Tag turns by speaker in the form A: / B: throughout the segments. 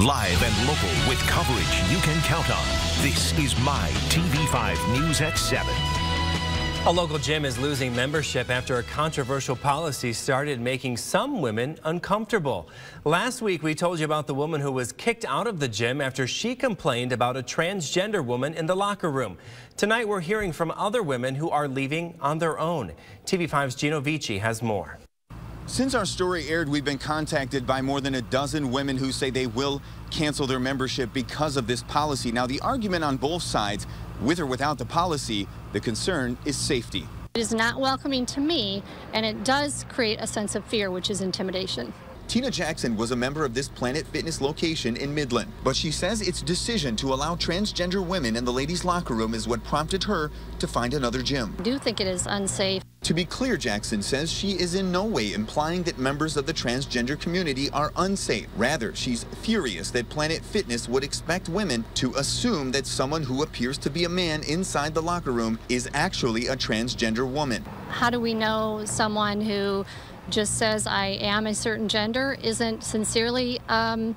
A: Live and local with coverage you can count on. This is My TV5 News at 7.
B: A local gym is losing membership after a controversial policy started making some women uncomfortable. Last week, we told you about the woman who was kicked out of the gym after she complained about a transgender woman in the locker room. Tonight, we're hearing from other women who are leaving on their own. TV5's Gino Vici has more.
C: Since our story aired, we've been contacted by more than a dozen women who say they will cancel their membership because of this policy. Now, the argument on both sides, with or without the policy, the concern is safety.
D: It is not welcoming to me, and it does create a sense of fear, which is intimidation.
C: Tina Jackson was a member of this Planet Fitness location in Midland, but she says its decision to allow transgender women in the ladies' locker room is what prompted her to find another gym.
D: I do think it is unsafe.
C: To be clear, Jackson says she is in no way implying that members of the transgender community are unsafe. Rather, she's furious that Planet Fitness would expect women to assume that someone who appears to be a man inside the locker room is actually a transgender woman.
D: How do we know someone who just says I am a certain gender isn't sincerely a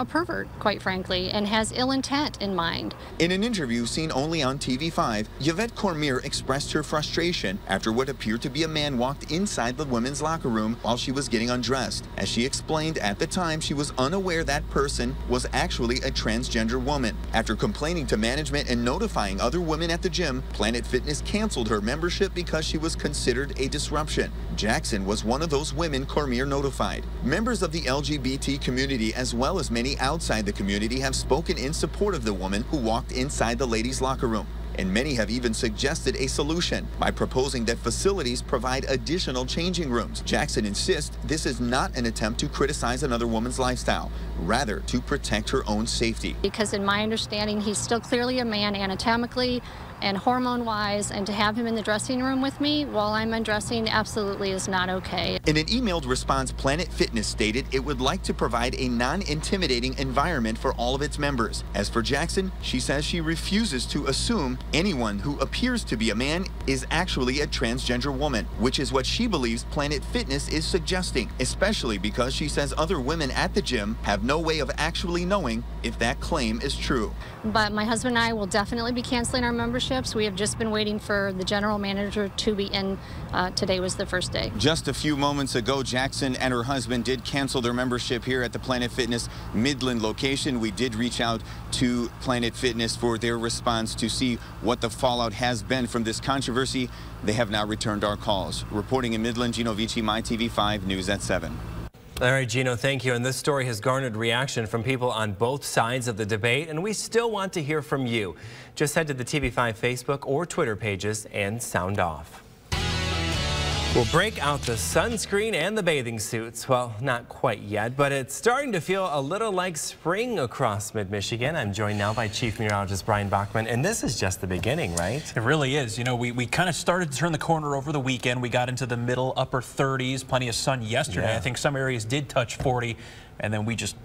D: pervert, quite frankly, and has ill intent in mind?
C: In an interview seen only on TV5, Yvette Cormier expressed her frustration after what appeared to be a man walked inside the women's locker room while she was getting undressed. As she explained, at the time she was unaware that person was actually a transgender woman. After complaining to management and notifying other women at the gym, Planet Fitness canceled her membership because she was considered a disruption. Jackson was one of those women Cormier notified. Members of the LGBT community, as well as many outside the community, have spoken in support of the woman who walked inside the ladies' locker room. And many have even suggested a solution by proposing that facilities provide additional changing rooms. Jackson insists this is not an attempt to criticize another woman's lifestyle, rather to protect her own safety.
D: Because in my understanding, he's still clearly a man anatomically and hormone-wise, and to have him in the dressing room with me while I'm undressing absolutely is not okay.
C: In an emailed response, Planet Fitness stated it would like to provide a non-intimidating environment for all of its members. As for Jackson, she says she refuses to assume anyone who appears to be a man is actually a transgender woman, which is what she believes Planet Fitness is suggesting, especially because she says other women at the gym have no way of actually knowing if that claim is true.
D: But my husband and I will definitely be canceling our membership. We have just been waiting for the general manager to be in. Today was the first day.
C: Just a few moments ago, Jackson and her husband did cancel their membership here at the Planet Fitness Midland location. We did reach out to Planet Fitness for their response to see what the fallout has been from this controversy. They have not returned our calls. Reporting in Midland, Gino Vici, My TV5 News at 7.
B: All right, Gino, thank you. And this story has garnered reaction from people on both sides of the debate, and we still want to hear from you. Just head to the TV5 Facebook or Twitter pages and sound off. We'll break out the sunscreen and the bathing suits. Well, not quite yet, but it's starting to feel a little like spring across mid-Michigan. I'm joined now by Chief Meteorologist Brian Bachman, and this is just the beginning, right?
E: It really is. You know, we kind of started to turn the corner over the weekend. We got into the middle, upper 30s, plenty of sun yesterday. Yeah. I think some areas did touch 40, and then we just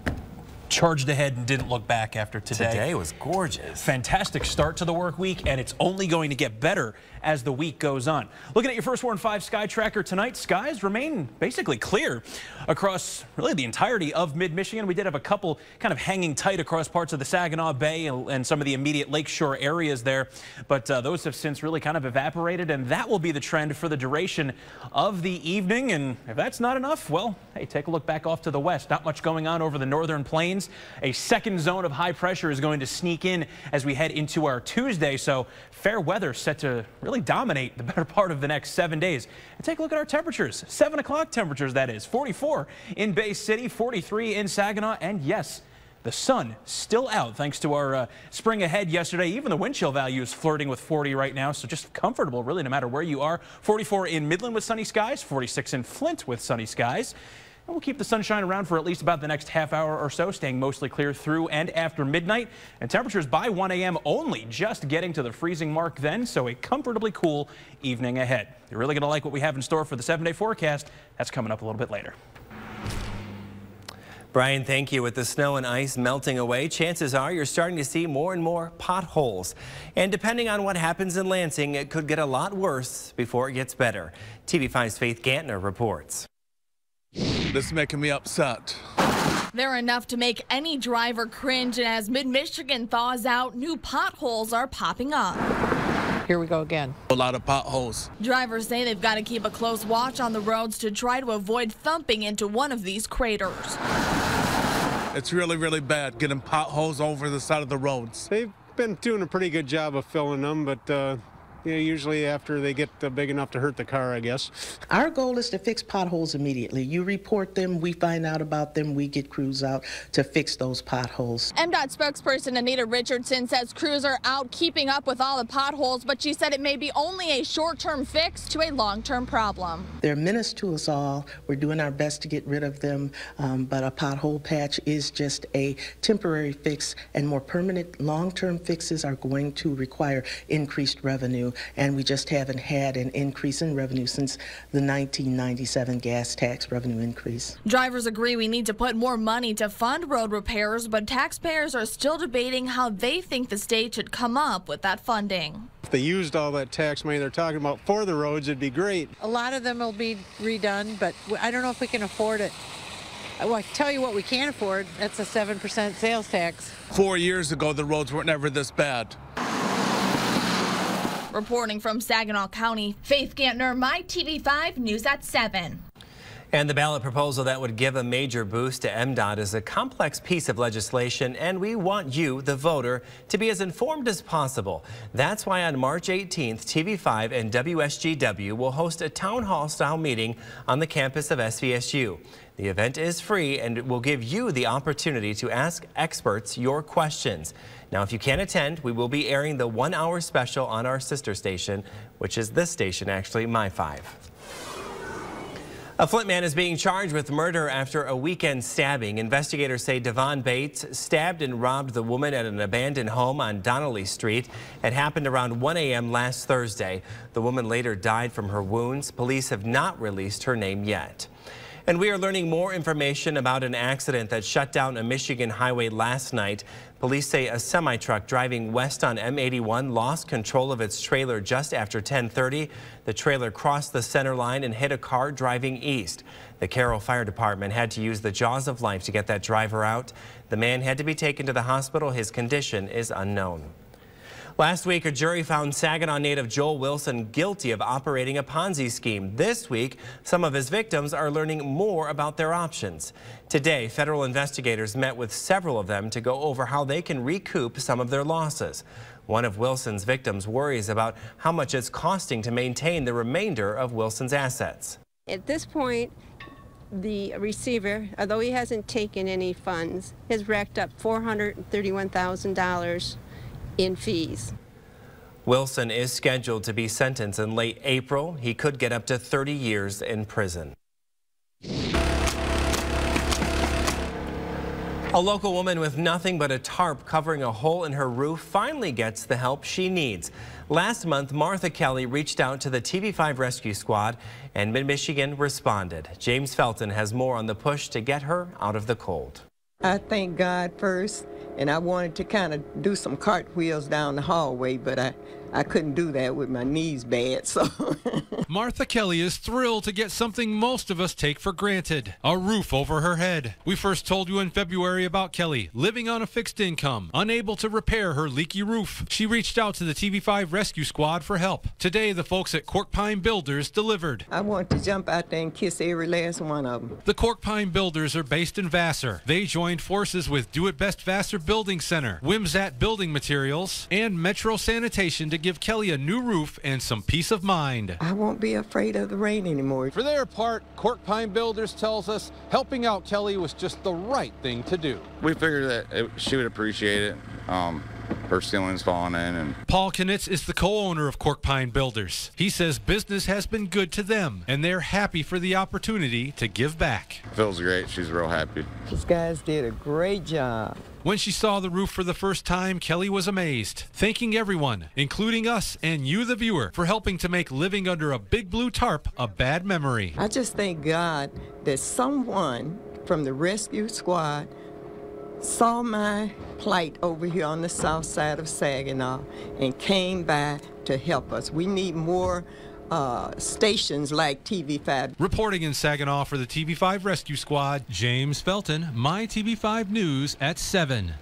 E: charged ahead and didn't look back after today.
B: Today was gorgeous.
E: Fantastic start to the work week, and it's only going to get better as the week goes on. Looking at your First Warn 5 Sky Tracker tonight, skies remain basically clear across really the entirety of mid-Michigan. We did have a couple kind of hanging tight across parts of the Saginaw Bay and some of the immediate lakeshore areas there, but those have since really kind of evaporated, and that will be the trend for the duration of the evening. And if that's not enough, well, hey, take a look back off to the west. Not much going on over the northern plains. A second zone of high pressure is going to sneak in as we head into our Tuesday, so fair weather set to really dominate the better part of the next 7 days. And take a look at our temperatures. 7 o'clock temperatures, that is. 44 in Bay City, 43 in Saginaw, and yes, the sun still out thanks to our spring ahead yesterday. Even the wind chill value is flirting with 40 right now, so just comfortable really no matter where you are. 44 in Midland with sunny skies, 46 in Flint with sunny skies. And we'll keep the sunshine around for at least about the next half hour or so, staying mostly clear through and after midnight. And temperatures by 1 a.m. only just getting to the freezing mark then, so a comfortably cool evening ahead. You're really going to like what we have in store for the 7-day forecast. That's coming up a little bit later.
B: Brian, thank you. With the snow and ice melting away, chances are you're starting to see more and more potholes. And depending on what happens in Lansing, it could get a lot worse before it gets better. TV5's Faith Gantner reports.
F: This is making me upset. They're enough to make any driver cringe, and as mid-Michigan thaws out, new potholes are popping up.
G: Here we go again.
H: A lot of potholes.
F: Drivers say they've got to keep a close watch on the roads to try to avoid thumping into one of these craters.
H: It's really, really bad getting potholes over the side of the roads.
I: They've been doing a pretty good job of filling them, but usually after they get big enough to hurt the car, I guess.
G: Our goal is to fix potholes immediately. You report them, we find out about them, we get crews out to fix those potholes.
F: MDOT spokesperson Anita Richardson says crews are out keeping up with all the potholes, but she said it may be only a short-term fix to a long-term problem.
G: They're a menace to us all. We're doing our best to get rid of them, but a pothole patch is just a temporary fix, and more permanent long-term fixes are going to require increased revenue. And we just haven't had an increase in revenue since the 1997 gas tax revenue increase.
F: Drivers agree we need to put more money to fund road repairs, but taxpayers are still debating how they think the state should come up with that funding.
I: If they used all that tax money they're talking about for the roads, it'd be great.
J: A lot of them will be redone, but I don't know if we can afford it. Well, I tell you what we can't afford, that's a 7% sales tax.
H: 4 years ago, the roads were never this bad.
F: Reporting from Saginaw County, Faith Gantner, My TV5 News at 7.
B: And the ballot proposal that would give a major boost to MDOT is a complex piece of legislation, and we want you, the voter, to be as informed as possible. That's why on March 18th, TV5 and WSGW will host a town hall-style meeting on the campus of SVSU. The event is free and will give you the opportunity to ask experts your questions. Now, if you can't attend, we will be airing the 1-hour special on our sister station, which is this station, actually, My 5. A Flint man is being charged with murder after a weekend stabbing. Investigators say Devon Bates stabbed and robbed the woman at an abandoned home on Donnelly Street. It happened around 1 a.m. last Thursday. The woman later died from her wounds. Police have not released her name yet. And we are learning more information about an accident that shut down a Michigan highway last night. Police say a semi-truck driving west on M81 lost control of its trailer just after 10:30. The trailer crossed the center line and hit a car driving east. The Carroll Fire Department had to use the jaws of life to get that driver out. The man had to be taken to the hospital. His condition is unknown. Last week, a jury found Saginaw native Joel Wilson guilty of operating a Ponzi scheme. This week, some of his victims are learning more about their options. Today, federal investigators met with several of them to go over how they can recoup some of their losses. One of Wilson's victims worries about how much it's costing to maintain the remainder of Wilson's assets.
K: At this point, the receiver, although he hasn't taken any funds, has racked up $431,000 in fees.
B: Wilson is scheduled to be sentenced in late April. He could get up to 30 years in prison. A local woman with nothing but a tarp covering a hole in her roof finally gets the help she needs. Last month, Martha Kelly reached out to the TV5 rescue squad, and Mid-Michigan responded. James Felton has more on the push to get her out of the cold.
L: I thank God first, and I wanted to kind of do some cartwheels down the hallway, but I couldn't do that with my knees bad, so.
M: Martha Kelly is thrilled to get something most of us take for granted, a roof over her head. We first told you in February about Kelly, living on a fixed income, unable to repair her leaky roof. She reached out to the TV5 rescue squad for help. Today, the folks at Cork Pine Builders delivered.
L: I want to jump out there and kiss every last one of them.
M: The Cork Pine Builders are based in Vassar. They joined forces with Do It Best Vassar Building Center, Wimsat Building Materials, and Metro Sanitation to give Kelly a new roof and some peace of mind.
L: I won't be afraid of the rain anymore.
N: For their part, Cork Pine Builders tells us helping out Kelly was just the right thing to do.
O: We figured that she would appreciate it. Her ceiling's falling in. And
M: Paul Knitz is the co-owner of Cork Pine Builders. He says business has been good to them, and they're happy for the opportunity to give back.
O: Feels great. She's real happy.
L: These guys did a great job.
M: When she saw the roof for the first time, Kelly was amazed, thanking everyone, including us and you, the viewer, for helping to make living under a big blue tarp a bad memory.
L: I just thank God that someone from the rescue squad saw my plight over here on the south side of Saginaw and came by to help us. We need more stations like TV5.
M: Reporting in Saginaw for the TV5 Rescue Squad, James Felton, My TV5 News at 7.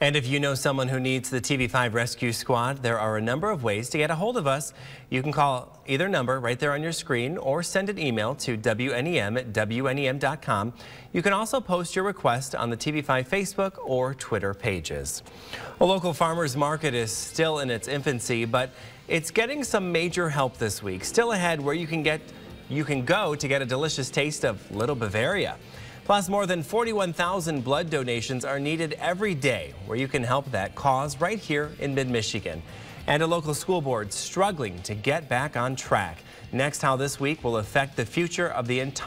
B: And if you know someone who needs the TV5 Rescue Squad, there are a number of ways to get a hold of us. You can call either number right there on your screen or send an email to WNEM@WNEM.com. You can also post your request on the TV5 Facebook or Twitter pages. A local farmers market is still in its infancy, but it's getting some major help this week. Still ahead where you can go to get a delicious taste of Little Bavaria. Plus, more than 41,000 blood donations are needed every day, where you can help that cause right here in mid-Michigan. And a local school board struggling to get back on track. Next, how this week will affect the future of the entire